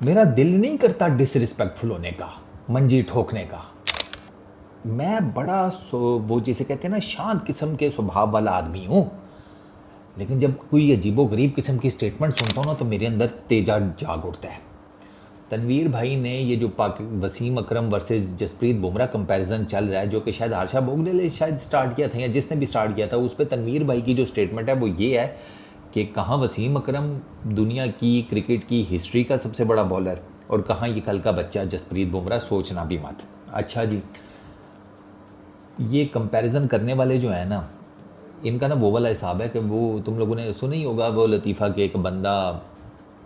मेरा दिल नहीं करता डिसरिस्पेक्टफुल होने का, मंजी ठोकने का। मैं बड़ा वो जिसे कहते हैं ना शांत किस्म के स्वभाव वाला आदमी हूँ, लेकिन जब कोई अजीबोगरीब किस्म की स्टेटमेंट सुनता हूँ ना तो मेरे अंदर तेजा जाग उठता है। तनवीर भाई ने ये जो वसीम अकरम वर्सेस जसप्रीत बुमराह कंपैरिजन चल रहा है, जो कि शायद हर्षा भोगले ने शायद स्टार्ट किया था या जिसने भी स्टार्ट किया था, उस पर तनवीर भाई की जो स्टेटमेंट है वो ये है कि कहाँ वसीम अकरम दुनिया की क्रिकेट की हिस्ट्री का सबसे बड़ा बॉलर और कहाँ ये कल का बच्चा जसप्रीत बुमराह, सोचना भी मत। अच्छा जी, ये कंपैरिजन करने वाले जो है ना, इनका ना वो वाला हिसाब है कि वो तुम लोगों ने सुना ही होगा वो लतीफ़ा कि एक बंदा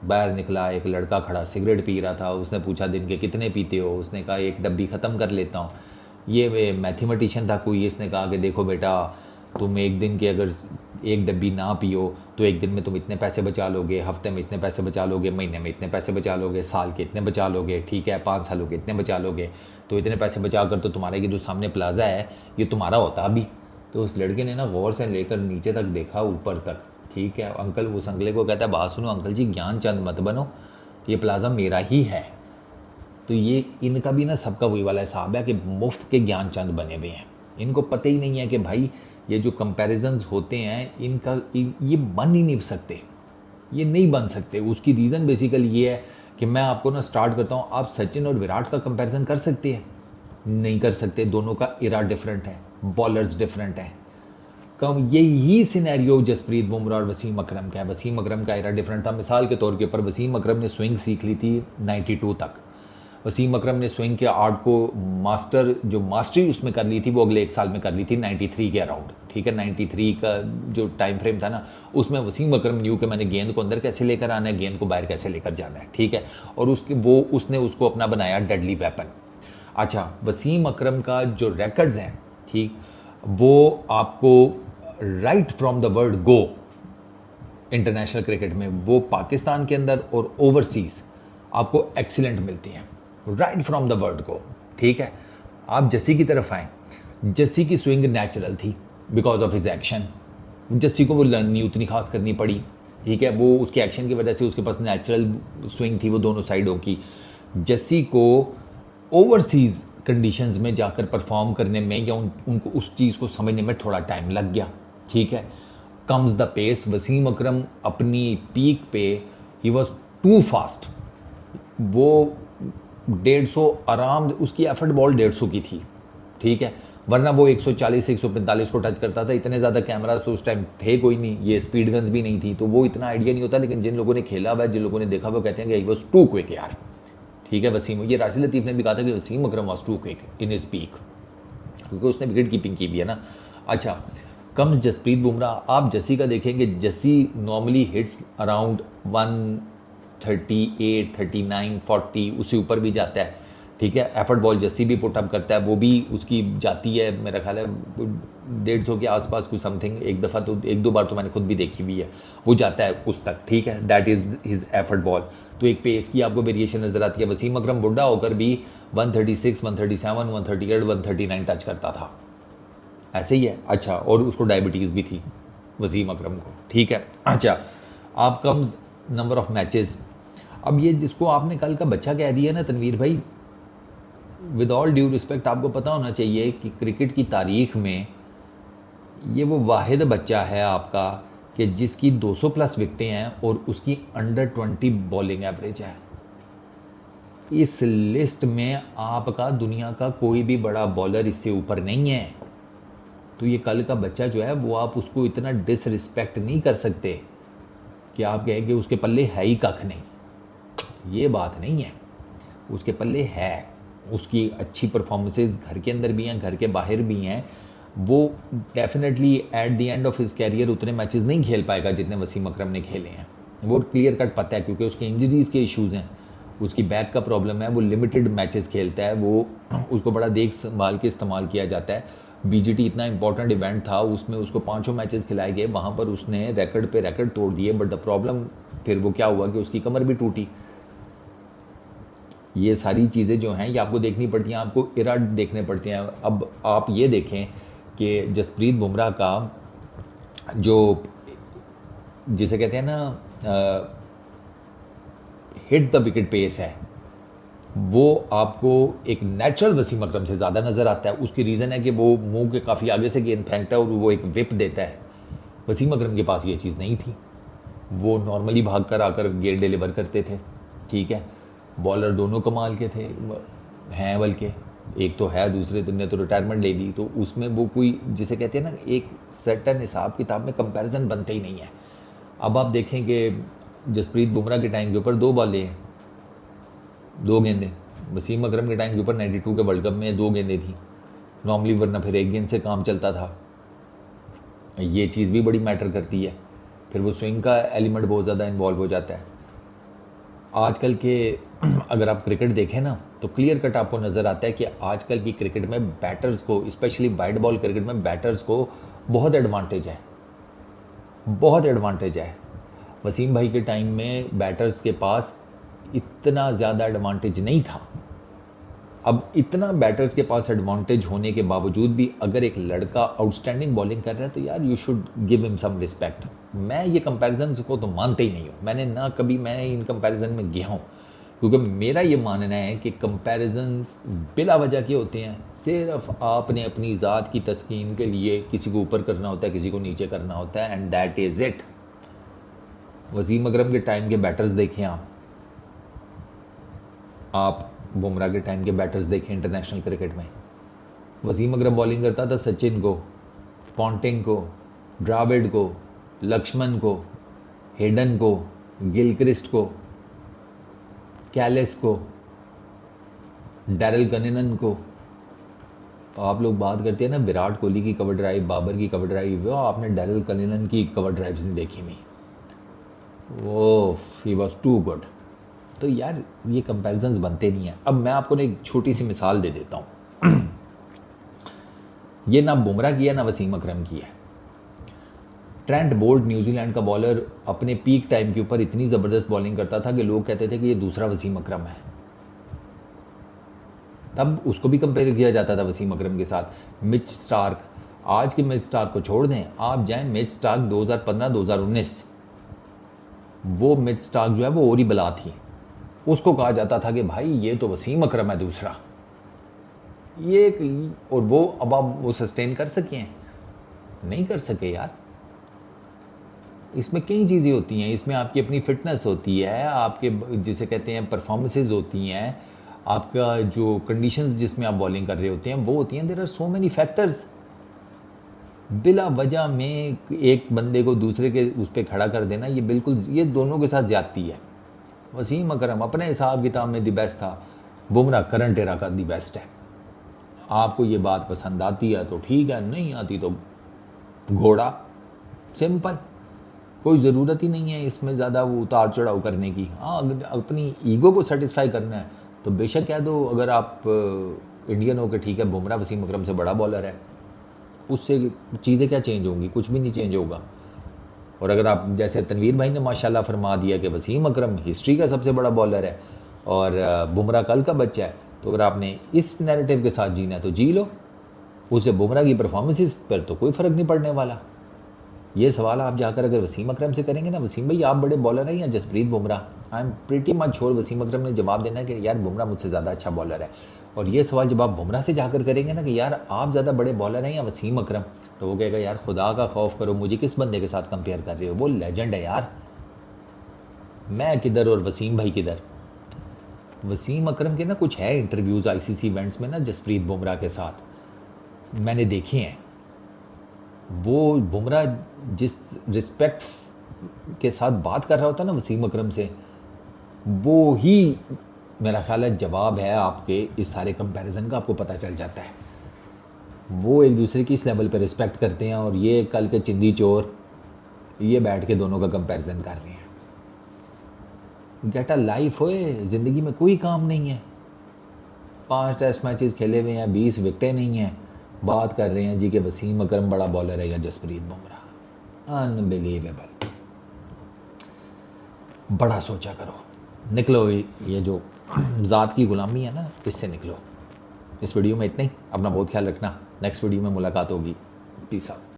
बाहर निकला, एक लड़का खड़ा सिगरेट पी रहा था, उसने पूछा दिन के कितने पीते हो, उसने कहा एक डब्बी ख़त्म कर लेता हूँ। ये वे मैथमेटिशियन था कोई, इसने कहा कि देखो बेटा, तुम एक दिन के अगर एक डब्बी ना पियो तो एक दिन में तुम इतने पैसे बचा लोगे, हफ्ते में इतने पैसे बचा लोगे, महीने में इतने पैसे बचा लोगे, साल के इतने बचा लोगे, ठीक है 5 सालों के इतने बचा लोगे। तो इतने पैसे बचा कर तो तुम्हारे ये जो सामने प्लाजा है ये तुम्हारा होता अभी। तो उस लड़के ने ना गौर से लेकर नीचे तक देखा, ऊपर तक, ठीक है। अंकल उस अंकल को कहता है बात सुनो अंकल जी, ज्ञान चंद मत बनो, ये प्लाज़ा मेरा ही है। तो ये इनका भी ना सबका वही वाला हिसाब है कि मुफ्त के ज्ञान चंद बने हुए हैं। इनको पता ही नहीं है कि भाई ये जो कंपैरिजन्स होते हैं ये बन ही नहीं सकते, ये नहीं बन सकते। उसकी रीज़न बेसिकली ये है कि मैं आपको ना स्टार्ट करता हूँ, आप सचिन और विराट का कंपैरिजन कर सकते हैं? नहीं कर सकते, दोनों का इरा डिफरेंट है, बॉलर्स डिफरेंट हैं। कम यही सिनेरियो जसप्रीत बुमराह और वसीम अकरम का है। वसीम अकरम का एरा डिफरेंट था। मिसाल के तौर के ऊपर वसीम अकरम ने स्विंग सीख ली थी 92 तक। वसीम अकरम ने स्विंग के आर्ट को मास्टरी उसमें कर ली थी वो अगले 1 साल में कर ली थी 93 के अराउंड, ठीक है। 93 का जो टाइम फ्रेम था ना, उसमें वसीम अकरम न्यू कि मैंने गेंद को अंदर कैसे लेकर आना है, गेंद को बाहर कैसे लेकर जाना है, ठीक है। और उसने उसको अपना बनाया डेडली वेपन। अच्छा, वसीम अकरम का जो रिकॉर्ड्स हैं, ठीक, वो आपको right from the word go international cricket में वो पाकिस्तान के अंदर और ओवरसीज़ आपको एक्सीलेंट मिलती हैं, right from the word go, ठीक है। आप जस्सी की तरफ आएँ, जस्सी की स्विंग नेचुरल थी because of his action. Jassi को वो लर्न उतनी खास करनी पड़ी, ठीक है। वो उसके एक्शन की वजह से उसके पास नेचुरल स्विंग थी वो दोनों साइडों की। जस्सी को ओवरसीज़ कंडीशंस में जाकर परफॉर्म करने में या उनको उस चीज़ को समझने में थोड़ा टाइम लग गया, ठीक है। कम्स द पेस, वसीम अकरम अपनी पीक पे ही वॉज टू फास्ट। वो 150 आराम, उसकी एफर्ट बॉल 150 की थी, ठीक है। वरना वो 140 से 145 को टच करता था। इतने ज़्यादा कैमराज तो उस टाइम थे कोई नहीं, ये स्पीड गन्स भी नहीं थी, तो वो इतना आइडिया नहीं होता। लेकिन जिन लोगों ने खेला हुआ है, जिन लोगों ने देखा, वो कहते हैं कि ही वॉज टू क्विक यार, ठीक है। वसीम, ये राशिद लतीफ़ ने भी कहा था कि Wasim Akram was too quick in his peak, क्योंकि उसने विकेट कीपिंग की भी है ना। अच्छा, कम्स जसप्रीत बुमराह। आप जस्सी का देखेंगे, जस्सी नॉर्मली हिट्स अराउंड 138, 39, 40, उससे ऊपर भी जाता है, ठीक है। एफर्ट बॉल जस्सी भी पुटअप करता है, वो भी उसकी जाती है मेरा ख्याल है 150 के आसपास कुछ समथिंग। एक दफ़ा तो 1-2 बार तो मैंने खुद भी देखी हुई है, वो जाता है उस तक, ठीक है। That is his effort ball. तो एक पेस की आपको वेरिएशन नज़र आती है। वसीम अकरम बुढ़ा होकर भी 136, 137, 138, 139 टच करता था, ऐसे ही है। अच्छा, और उसको डायबिटीज़ भी थी वसीम अकरम को, ठीक है। अच्छा, आप कम्स नंबर ऑफ मैचेस। अब ये जिसको आपने कल का बच्चा कह दिया ना तनवीर भाई, विद ऑल ड्यू रिस्पेक्ट आपको पता होना चाहिए कि क्रिकेट की तारीख में ये वो वाहिद बच्चा है आपका कि जिसकी 200 प्लस विकटें हैं और उसकी अंडर 20 बॉलिंग एवरेज है। इस लिस्ट में आपका दुनिया का कोई भी बड़ा बॉलर इससे ऊपर नहीं है। तो ये कल का बच्चा जो है वो आप उसको इतना डिसरिस्पेक्ट नहीं कर सकते कि आप कहें कि उसके पल्ले है ही कख नहीं। ये बात नहीं है, उसके पल्ले है, उसकी अच्छी परफॉर्मेंसेस घर के अंदर भी हैं, घर के बाहर भी हैं। वो definitely at the end of his career उतने मैचेस नहीं खेल पाएगा जितने वसीम अकरम ने खेले हैं, वो क्लियर कट पता है, क्योंकि उसके इंजरीज़ के इश्यूज़ हैं, उसकी बैक का प्रॉब्लम है, वो लिमिटेड मैचेस खेलता है, वो उसको बड़ा देख संभाल के इस्तेमाल किया जाता है। बीजीटी इतना इंपॉर्टेंट इवेंट था, उसमें उसको 5 मैचेस खिलाए गए, वहाँ पर उसने रिकॉर्ड पे रिकॉर्ड तोड़ दिए। बट द प्रॉब्लम फिर वो क्या हुआ कि उसकी कमर भी टूटी। ये सारी चीज़ें जो हैं ये आपको देखनी पड़ती हैं, आपको इरा देखने पड़ते हैं। अब आप ये देखें कि जसप्रीत बुमराह का जो जिसे कहते हैं ना हिट द विकेट पेस है वो आपको एक नेचुरल वसीम अकरम से ज़्यादा नज़र आता है। उसकी रीज़न है कि वो मुंह के काफ़ी आगे से गेंद फेंकता है और वो एक विप देता है। वसीम अकरम के पास ये चीज़ नहीं थी, वो नॉर्मली भाग कर आकर गेंद डिलीवर करते थे। ठीक है, बॉलर दोनों कमाल के थे हैं, बल्कि एक तो है, दूसरे दिन ने तो रिटायरमेंट ले ली, तो उसमें वो कोई जिसे कहते हैं ना एक सर्टन हिसाब किताब में कंपैरिजन बनते ही नहीं है। अब आप देखें कि जसप्रीत बुमराह के टाइम के ऊपर 2 बॉलें हैं, 2 गेंदें। वसीम अकरम के टाइम के ऊपर 92 के वर्ल्ड कप में 2 गेंदें थी नॉर्मली, वरना फिर 1 गेंद से काम चलता था। ये चीज़ भी बड़ी मैटर करती है। फिर वो स्विंग का एलिमेंट बहुत ज़्यादा इन्वॉल्व हो जाता है। आजकल के अगर आप क्रिकेट देखें ना तो क्लियर कट आपको नज़र आता है कि आजकल की क्रिकेट में बैटर्स को, स्पेशली वाइड बॉल क्रिकेट में बैटर्स को बहुत एडवांटेज है, बहुत एडवांटेज है। वसीम भाई के टाइम में बैटर्स के पास इतना ज़्यादा एडवांटेज नहीं था। अब इतना बैटर्स के पास एडवांटेज होने के बावजूद भी अगर एक लड़का आउटस्टैंडिंग बॉलिंग कर रहा है तो यार you should give him some respect. मैं ये कंपैरिजन को तो मानते ही नहीं हूँ, मैंने ना कभी मैं इन कंपैरिजन में गया हूँ, क्योंकि मेरा ये मानना है कि कंपैरिजन्स बिला वजह के होते हैं। सिर्फ आपने अपनी ज़ात की तस्कीन के लिए किसी को ऊपर करना होता है, किसी को नीचे करना होता है, and that is it. Wasim Akram के टाइम के बैटर्स देखें आप बुमराह के टाइम के बैटर्स देखें इंटरनेशनल क्रिकेट में। वसीम अकरम बॉलिंग करता था सचिन को, पॉन्टिंग को, द्राविड को, लक्ष्मण को, हेडन को, गिलक्रिस्ट को, कैलिस को, डैरल कनिनन को। आप लोग बात करते हैं ना विराट कोहली की कवर ड्राइव, बाबर की कवर ड्राइव, आपने डैरल कनिनन की कवर ड्राइव्स नहीं देखी हुई, वो ही वॉज टू गुड। तो यार ये कंपैरिजन्स बनते नहीं हैं। अब मैं आपको एक छोटी सी मिसाल दे देता हूँ। ये ना बुमराह की है ना वसीम अकरम की है। ट्रेंट बोल्ट न्यूजीलैंड का बॉलर अपने पीक टाइम के ऊपर इतनी ज़बरदस्त बॉलिंग करता था कि लोग कहते थे कि ये दूसरा वसीम अकरम है। तब उसको भी कंपेयर किया जाता था वसीम अकरम के साथ। मिच स्टार्क, आज के मिच स्टार्क को छोड़ दें, आप जाएं मिच स्टार्क 2015-2019, वो मिच स्टार्क जो है वो ओरी बला थी, उसको कहा जाता था कि भाई ये तो वसीम अकरम है दूसरा। ये और वो अब आप वो सस्टेन कर सके हैं? नहीं कर सके यार। इसमें कई चीज़ें होती हैं, इसमें आपकी अपनी फिटनेस होती है, आपके जिसे कहते हैं परफॉर्मेंसेज होती हैं, आपका जो कंडीशंस जिसमें आप बॉलिंग कर रहे होते हैं वो होती हैं। There are so many factors. बिला वजह में एक बंदे को दूसरे के उस पर खड़ा कर देना, ये बिल्कुल, ये दोनों के साथ ज़्यादती है। वसीम अकरम अपने हिसाब किताब में दी बेस्ट था, बुमराह करंट एरा का दी बेस्ट है। आपको ये बात पसंद आती है तो ठीक है, नहीं आती तो घोड़ा, सिंपल। कोई ज़रूरत ही नहीं है इसमें ज़्यादा वो उतार चढ़ाव करने की। हाँ, अगर अपनी ईगो को सेटिस्फाई करना है तो बेशक कह दो, अगर आप इंडियन हो के ठीक है बुमराह वसीम अकरम से बड़ा बॉलर है, उससे चीज़ें क्या चेंज होंगी? कुछ भी नहीं चेंज होगा। और अगर आप जैसे तनवीर भाई ने माशाल्लाह फरमा दिया कि वसीम अकरम हिस्ट्री का सबसे बड़ा बॉलर है और बुमराह कल का बच्चा है, तो अगर आपने इस नैरेटिव के साथ जीना है तो जी लो। उससे बुमराह की परफॉर्मेंसेस पर तो कोई फ़र्क नहीं पड़ने वाला। ये सवाल आप जाकर अगर वसीम अकरम से करेंगे ना, वसीम भाई आप बड़े बॉलर हैं या Jasprit Bumrah, I am pretty much sure Wasim Akram ने जवाब देना है कि यार बुमराह मुझसे ज़्यादा अच्छा बॉलर है। और ये सवाल जब आप बुमराह से जाकर करेंगे ना कि यार आप ज़्यादा बड़े बॉलर हैं या वसीम अकरम, तो वो कहेगा यार खुदा का खौफ करो, मुझे किस बंदे के साथ कंपेयर कर रहे हो, वो लेजेंड है यार, मैं किधर और वसीम भाई किधर। वसीम अकरम के ना कुछ है इंटरव्यूज़ आईसीसी इवेंट्स में ना जसप्रीत बुमराह के साथ मैंने देखे हैं। वो बुमराह जिस रिस्पेक्ट के साथ बात कर रहा होता है ना वसीम अकरम से, वो ही मेरा ख्याल है जवाब है आपके इस सारे कंपैरिजन का। आपको पता चल जाता है वो एक दूसरे की इस लेवल पे रिस्पेक्ट करते हैं, और ये कल के चिंदी चोर ये बैठ के दोनों का कंपैरिजन कर रहे हैं। गेट अ लाइफ होए, ज़िंदगी में कोई काम नहीं है। 5 टेस्ट मैचेस खेले हुए हैं, 20 विकेटें नहीं हैं, बात कर रहे हैं जी कि वसीम अकरम बड़ा बॉलर है या जसप्रीत बुमराह। अनबिलीवेबल। बड़ा सोचा करो, निकलो ये जो ज़ात की गुलामी है ना, इससे निकलो। इस वीडियो में इतना ही। अपना बहुत ख्याल रखना, नेक्स्ट वीडियो में मुलाकात होगी। Peace out.